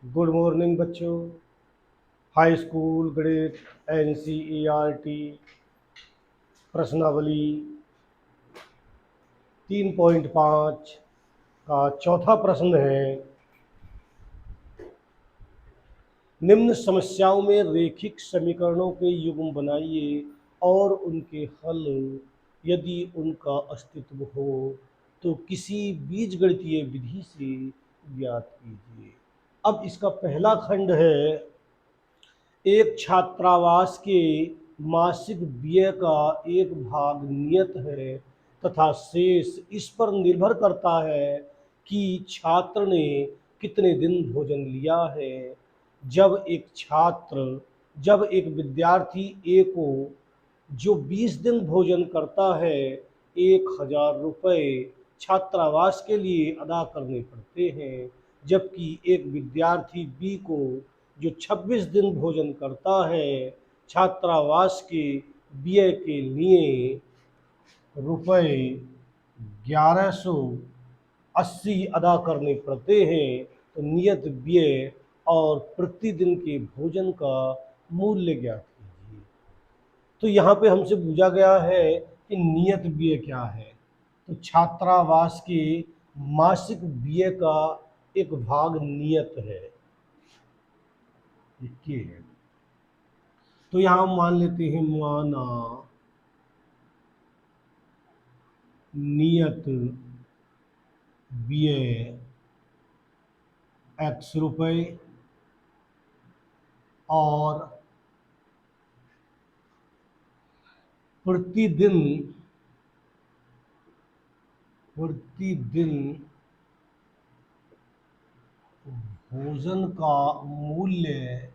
Good morning बच्चों। High school गणित NCERT प्रश्नावली 3.5 का चौथा प्रश्न है। निम्न समस्याओं में रेखिक समीकरणों के युग्म बनाइए और उनके हल यदि उनका अस्तित्व हो तो किसी बीजगणितीय विधि से ज्ञात कीजिए। अब इसका पहला खंड है, एक छात्रावास के मासिक व्यय का एक भाग नियत है तथा शेष इस पर निर्भर करता है कि छात्र ने कितने दिन भोजन लिया है। जब एक विद्यार्थी ए को जो 20 दिन भोजन करता है 1000 रुपये छात्रावास के लिए अदा करने पड़ते हैं, जबकि एक विद्यार्थी बी को जो 26 दिन भोजन करता है छात्रावास के व्यय के लिए रुपये 1180 अदा करने पड़ते हैं। तो नियत व्यय और प्रतिदिन के भोजन का मूल्य ज्ञात कीजिए। तो यहाँ पे हमसे पूछा गया है कि नियत व्यय क्या है। तो छात्रावास के मासिक व्यय का एक भाग नियत है, ये है। तो यहाँ मान लेते हैं, माना नियत व्यय X रुपये और प्रतिदिन भोजन का मूल्य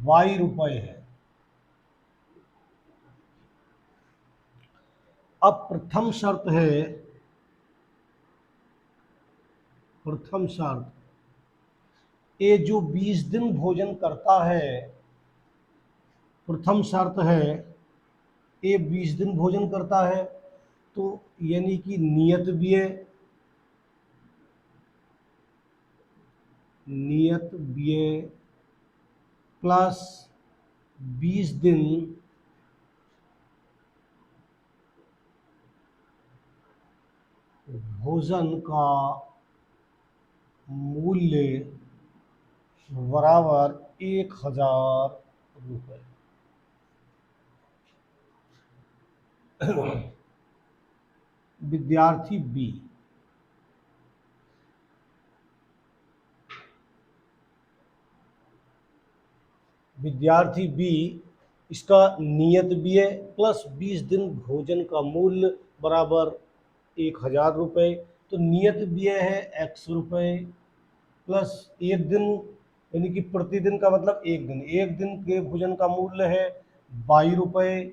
Y रुपये है। अब प्रथम शर्त, ये जो 20 दिन भोजन करता है, प्रथम शर्त है ये 20 दिन भोजन करता है, तो यानी कि नियत व्यय प्लस 20 दिन भोजन का मूल्य बराबर 1000 रुपये। विद्यार्थी बी इसका नियत व्यय प्लस 20 दिन भोजन का मूल्य बराबर 1000 रुपये। तो नियत व्यय है X रुपये प्लस एक दिन, यानी कि प्रतिदिन का मतलब एक दिन के भोजन का मूल्य है 22 रुपये।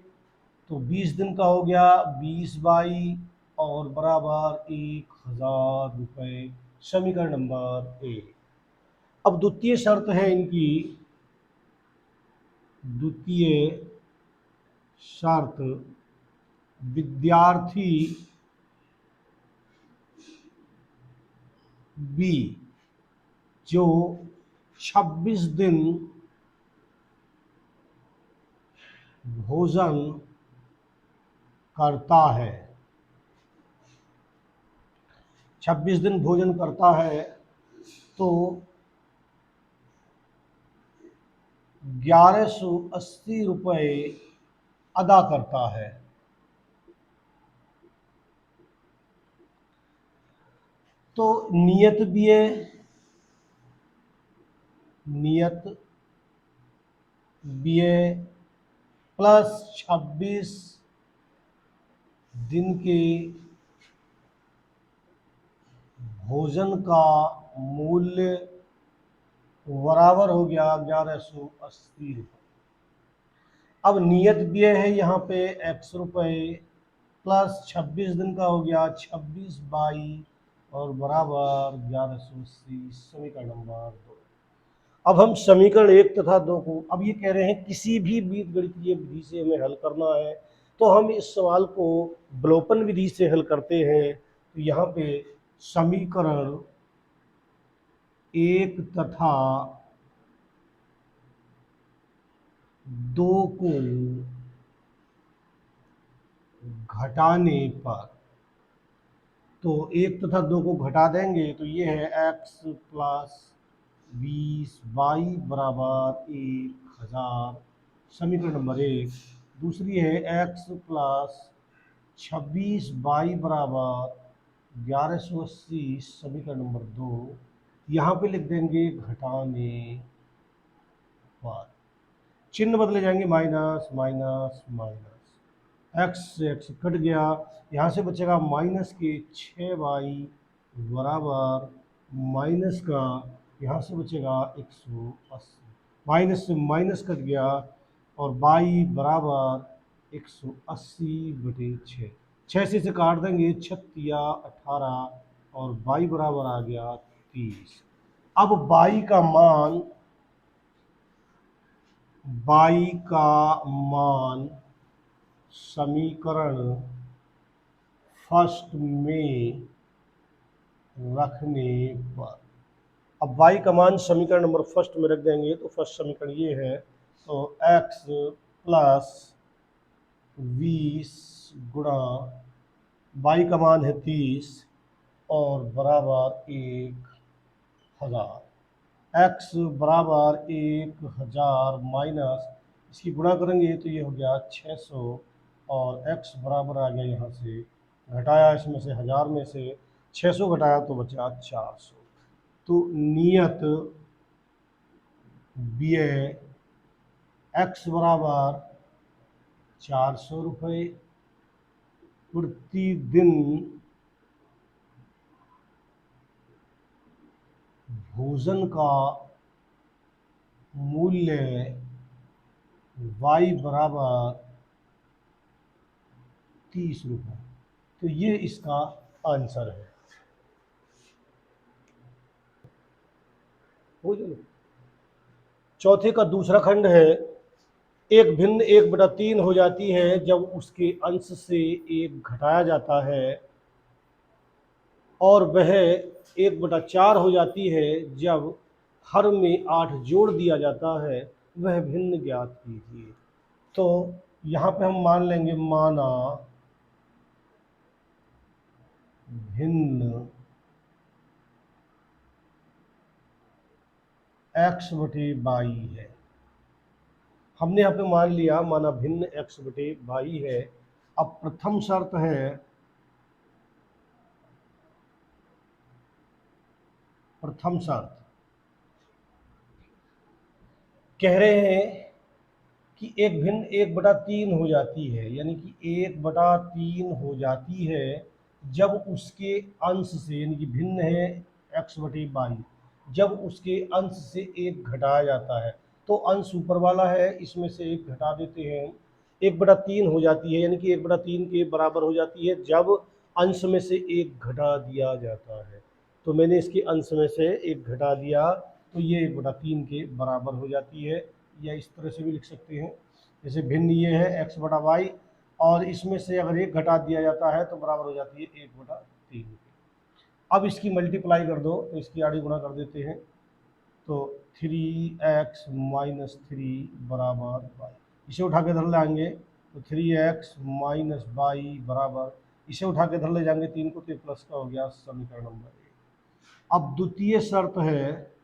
तो 20 दिन का हो गया 20/22 और बराबर 1000 रुपये। समीकरण नंबर 1। अब द्वितीय शर्त है इनकी, विद्यार्थी बी जो 26 दिन भोजन करता है, 26 दिन भोजन करता है तो 1180 रुपये अदा करता है। तो नियत व्यय प्लस 26 दिन के भोजन का मूल्य बराबर हो गया 1180 रुपये। अब नियत व्यय है यहाँ पे X रुपये प्लस 26 दिन का हो गया 26/22 और बराबर 1180। समीकरण नंबर 2। अब हम समीकरण 1 तथा 2 को, अब ये कह रहे हैं किसी भी बीजगणितीय विधि से हमें हल करना है, तो हम इस सवाल को बलोपन विधि से हल करते हैं। तो यहाँ पे समीकरण एक तथा दो को घटाने पर, तो एक तथा दो को घटा देंगे तो ये है x प्लस 20y बराबर 1000, समीकरण नंबर एक। दूसरी है x प्लस 26y बराबर 1180, समीकरण नंबर दो। यहाँ पे लिख देंगे घटाने पर, चिन्ह बदले जाएंगे, माइनस माइनस माइनस, एक्स से एक्स कट गया, यहाँ से बचेगा माइनस के 6y बराबर माइनस का, यहाँ से बचेगा 180, माइनस से माइनस कट गया और y बराबर 180/6, 6 से इसे काट देंगे, 6×18 और y बराबर आ गया 30। अब y का मान समीकरण फर्स्ट में रखने पर, अब y का मान समीकरण नंबर फर्स्ट में रख देंगे तो फर्स्ट समीकरण ये है, तो x प्लस 20 गुणा y का मान है 30 और बराबर 1000, x बराबर 1000 माइनस इसकी गुणा करेंगे तो ये हो गया 600 और x बराबर आ गया, यहाँ से घटाया इसमें से 1000 में से 600 घटाया तो बचा 400। तो नियत व्यय x बराबर 400 रुपये प्रतिदिन भोजन का मूल्य y बराबर 30 रुपये। तो ये इसका आंसर है। चौथे का दूसरा खंड है, एक भिन्न 1/3 हो जाती है जब उसके अंश से एक घटाया जाता है, और वह 1/4 हो जाती है जब हर में 8 जोड़ दिया जाता है, वह भिन्न ज्ञात कीजिए। तो यहाँ पे हम मान लेंगे, माना भिन्न x/y है, हमने यहाँ पे मान लिया, माना भिन्न x/y है। अब प्रथम शर्त है, प्रथम शर्त कह रहे हैं कि एक भिन्न 1/3 हो जाती है, यानी कि 1/3 हो जाती है जब उसके अंश से, यानी कि भिन्न है x/y, जब उसके अंश से एक घटाया जाता है। तो अंश ऊपर वाला है, इसमें से एक घटा देते हैं, 1/3 हो जाती है, यानी कि 1/3 के बराबर हो जाती है जब अंश में से एक घटा दिया जाता है। तो मैंने इसके अंश में से एक घटा दिया तो ये 1/3 के बराबर हो जाती है, या इस तरह से भी लिख सकते हैं, जैसे भिन्न ये है x/y और इसमें से अगर एक घटा दिया जाता है तो बराबर हो जाती है 1/3 के। अब इसकी मल्टीप्लाई कर दो तो इसकी आड़ी गुणा कर देते हैं, तो 3x - 3 बराबर y, इसे उठा के धर लाएंगे तो 3x - y बराबर, इसे उठा के धर ले जाएंगे 3 को, तो प्लस का हो गया, समीकरण नंबर 1। अब द्वितीय शर्त है,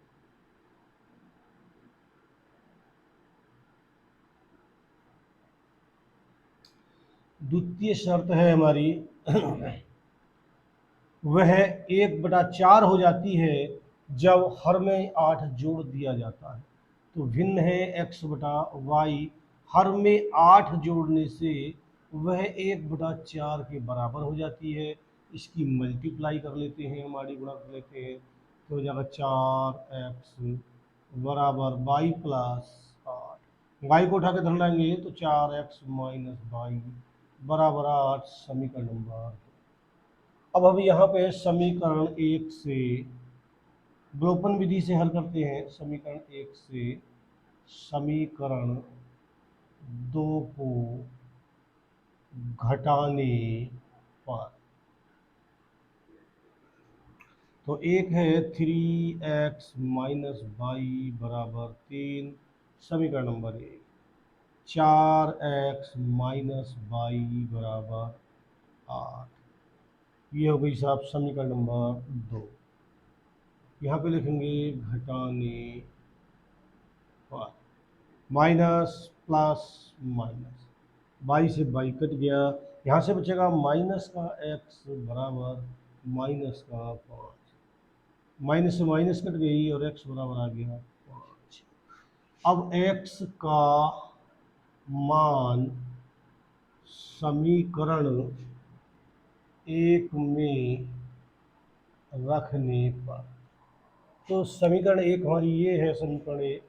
द्वितीय शर्त है हमारी वह 1/4 हो जाती है जब हर में 8 जोड़ दिया जाता है। तो भिन्न है x/y, हर में 8 जोड़ने से वह 1/4 के बराबर हो जाती है। इसकी मल्टीप्लाई कर लेते हैं, हमारी गुणा कर लेते हैं, तो हो जाएगा 4x बराबर y प्लस 8, y को उठा के धर लाएंगे तो 4x - y बराबर 8, समीकरण नंबर। अब हम यहाँ पे समीकरण 1 से विलोपन विधि से हल करते हैं। समीकरण 1 से समीकरण 2 को घटाने पर, तो एक है 3x-y बराबर 3, समीकरण नंबर 1। 4x-y बराबर 8, ये हो गई साहब समीकरण नंबर 2। यहाँ पे लिखेंगे घटाने पर, माइनस प्लस माइनस, बाई से बाई कट गया, यहाँ से बचेगा माइनस का x बराबर माइनस का 5, माइनस से माइनस कट गई और x बराबर आ गया 5। अब x का मान समीकरण 1 में रखने पर, तो समीकरण 1 हमारी ये है, समीकरण 1,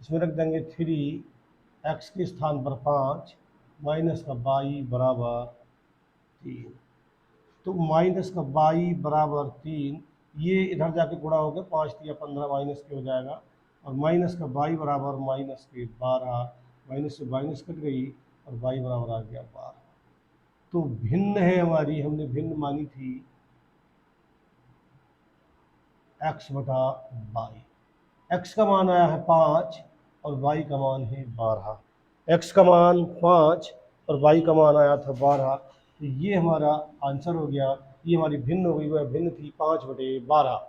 इसमें रख देंगे 3x के स्थान पर 5, माइनस का y बराबर 3। तो माइनस का y बराबर 3, ये इधर जाके गुणा हो गया, 5 या 15 माइनस के हो जाएगा, और माइनस का y बराबर माइनस के 12, माइनस से माइनस कट गई और y बराबर आ गया 12। तो भिन्न है हमारी, हमने भिन्न मानी थी x बटा y। x का मान आया है 5 और y का मान है 12। x का मान 5 और y का मान आया था 12, तो ये हमारा आंसर हो गया। ये हमारी भिन्न हो गई, वह भिन्न थी 5/12।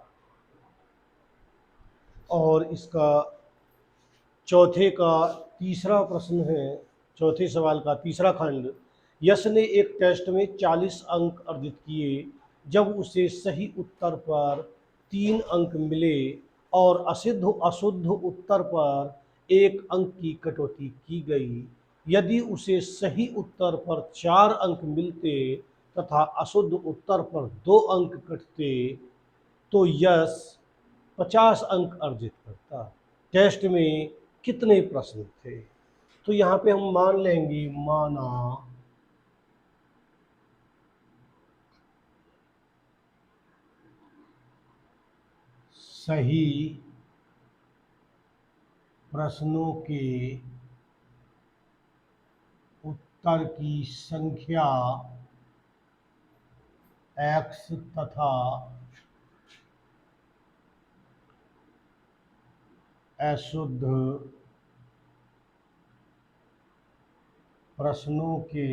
और इसका चौथे का तीसरा प्रश्न है, चौथे सवाल का तीसरा खंड। यश ने एक टेस्ट में 40 अंक अर्जित किए। जब उसे सही उत्तर पर 3 अंक मिले और अशुद्ध उत्तर पर 1 अंक की कटौती की गई। यदि उसे सही उत्तर पर 4 अंक मिलते तथा अशुद्ध उत्तर पर 2 अंक कटते तो यश 50 अंक अर्जित करता। टेस्ट में कितने प्रश्न थे? तो यहाँ पे हम मान लेंगे, माना सही प्रश्नों के उत्तर की संख्या x तथा अशुद्ध प्रश्नों के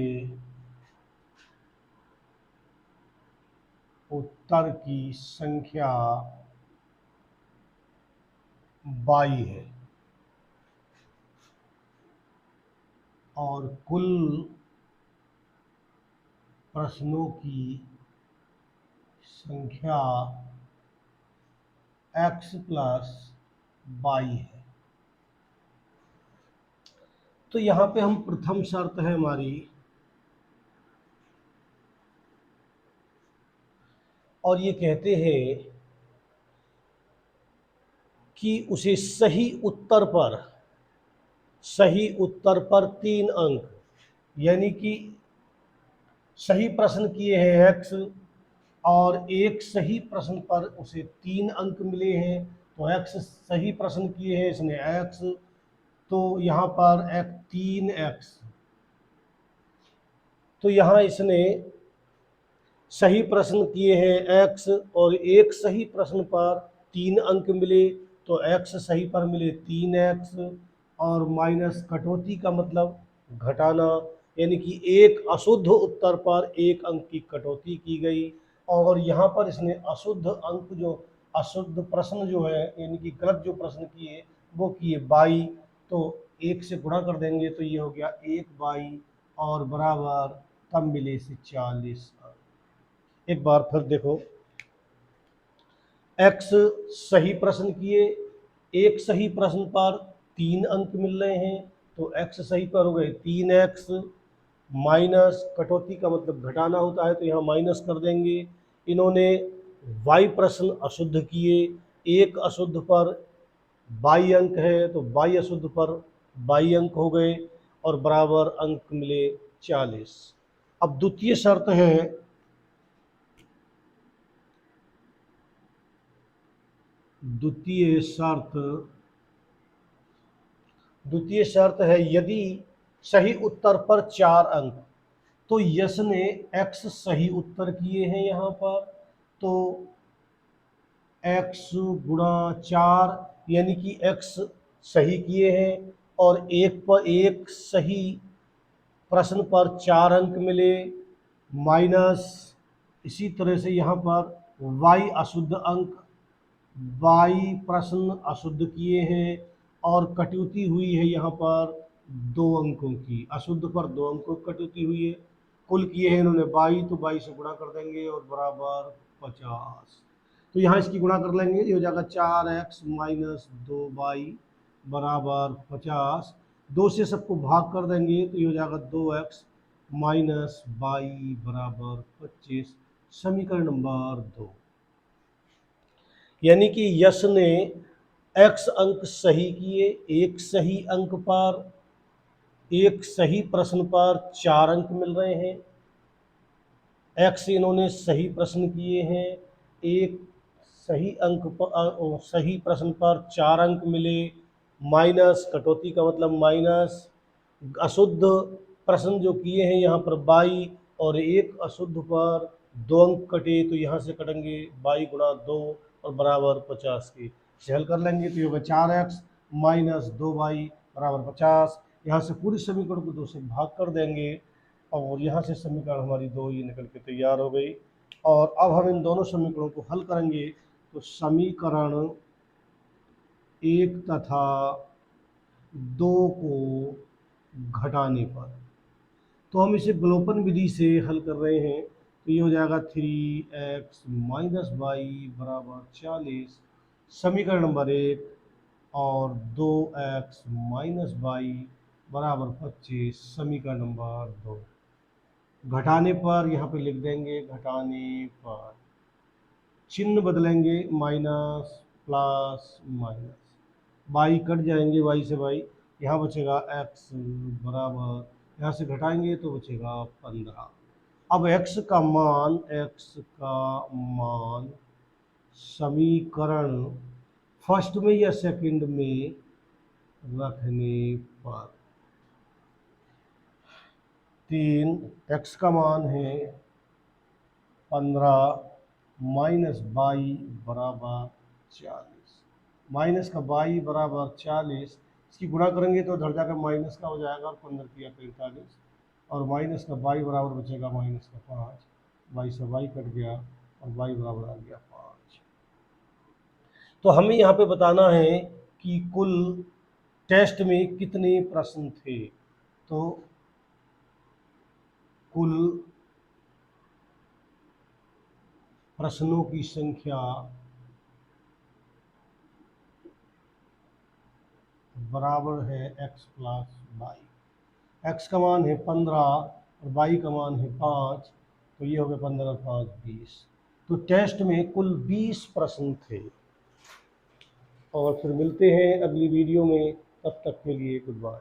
उत्तर की संख्या y है, और कुल प्रश्नों की संख्या x प्लस y है। तो यहाँ पे हम प्रथम शर्त है हमारी, और ये कहते हैं कि उसे सही उत्तर पर 3 अंक, यानी कि सही प्रश्न किए हैं x, और एक सही प्रश्न पर उसे 3 अंक मिले हैं, तो x सही प्रश्न किए हैं इसने x, तो यहाँ पर 3x, तो यहाँ इसने सही प्रश्न किए हैं x और एक सही प्रश्न पर 3 अंक मिले, तो x सही पर मिले 3x, और माइनस कटौती का मतलब घटाना, यानी कि एक अशुद्ध उत्तर पर 1 अंक की कटौती की गई। और यहाँ पर इसने अशुद्ध अंक, जो अशुद्ध प्रश्न जो है, यानी कि गलत जो प्रश्न किए वो किए 22, तो 1 से गुणा कर देंगे तो ये हो गया 1/22, और बराबर तब मिले से 40 अंक। एक बार फिर देखो, x सही प्रश्न किए, एक सही प्रश्न पर 3 अंक मिल रहे हैं, तो x सही पर हो गए 3x, माइनस कटौती का मतलब घटाना होता है, तो यहाँ माइनस कर देंगे। इन्होंने y प्रश्न अशुद्ध किए, एक अशुद्ध पर 22 अंक है, तो 22 अशुद्ध पर 22 अंक हो गए, और बराबर अंक मिले 40। अब द्वितीय शर्त है, द्वितीय शर्त है यदि सही उत्तर पर 4 अंक, तो यश ने x सही उत्तर किए हैं यहाँ पर, तो x गुणा 4, यानी कि x सही किए हैं और एक सही प्रश्न पर 4 अंक मिले, माइनस इसी तरह से यहाँ पर y अशुद्ध अंक, y प्रश्न अशुद्ध किए हैं और कटौती हुई है यहाँ पर 2 अंकों की, अशुद्ध पर 2 अंकों की कटौती हुई है। कुल किए हैं इन्होंने 22, तो 22 से गुणा कर देंगे और बराबर 50। तो यहाँ इसकी गुणा कर लेंगे, ये हो जाएगा 4x माइनस 2y बराबर 50। 2 से सबको भाग कर देंगे तो ये हो जाएगा 2x माइनस y बराबर 25, समीकरण नंबर 2। यानी कि यश ने x अंक सही किए, एक सही अंक पर, एक सही प्रश्न पर 4 अंक मिल रहे हैं। x इन्होंने सही प्रश्न किए हैं, एक सही अंक पर, सही प्रश्न पर 4 अंक मिले, माइनस कटौती का मतलब माइनस, अशुद्ध प्रश्न जो किए हैं यहाँ पर 22 और एक अशुद्ध पर 2 अंक कटे, तो यहाँ से कटेंगे 22 गुणा 2 और बराबर 50 के। इसे हल कर लेंगे तो ये होगा 4x माइनस 2y बराबर 50। यहाँ से पूरी समीकरण को 2 से भाग कर देंगे और यहाँ से समीकरण हमारी 2 ये निकल के तैयार हो गई। और अब हम इन दोनों समीकरणों को हल करेंगे तो समीकरण 1 तथा 2 को घटाने पर, तो हम इसे विलोपन विधि से हल कर रहे हैं, तो ये हो जाएगा 3x माइनस वाई बराबर 40, समीकरण नंबर 1, और 2x माइनस वाई बराबर 25, समीकरण नंबर 2। घटाने पर यहाँ पे लिख देंगे, घटाने पर चिन्ह बदलेंगे, minus plus minus, by cut जाएंगे, वाई से बाई, यहाँ बचेगा x बराबर, यहाँ से घटाएंगे तो बचेगा 15। अब x का मान समीकरण फर्स्ट में या सेकंड में रखने पर, 3 x का मान है 15 माइनस 22 बराबर 40, माइनस का 22 बराबर 40, इसकी गुणा करेंगे तो धड़ जाकर माइनस का हो जाएगा और 15 किया 45, और माइनस का 22 बराबर बचेगा माइनस का 5, 22 से 22 कट गया और 22 बराबर आ गया 5। तो हमें यहाँ पे बताना है कि कुल टेस्ट में कितने प्रश्न थे, तो कुल प्रश्नों की संख्या बराबर है x प्लस वाई। x का मान है 15 और y का मान है 5, तो ये हो गया 15 और 5 20। तो टेस्ट में कुल 20 प्रश्न थे। और फिर मिलते हैं अगली वीडियो में, तब तक के लिए गुड बाय।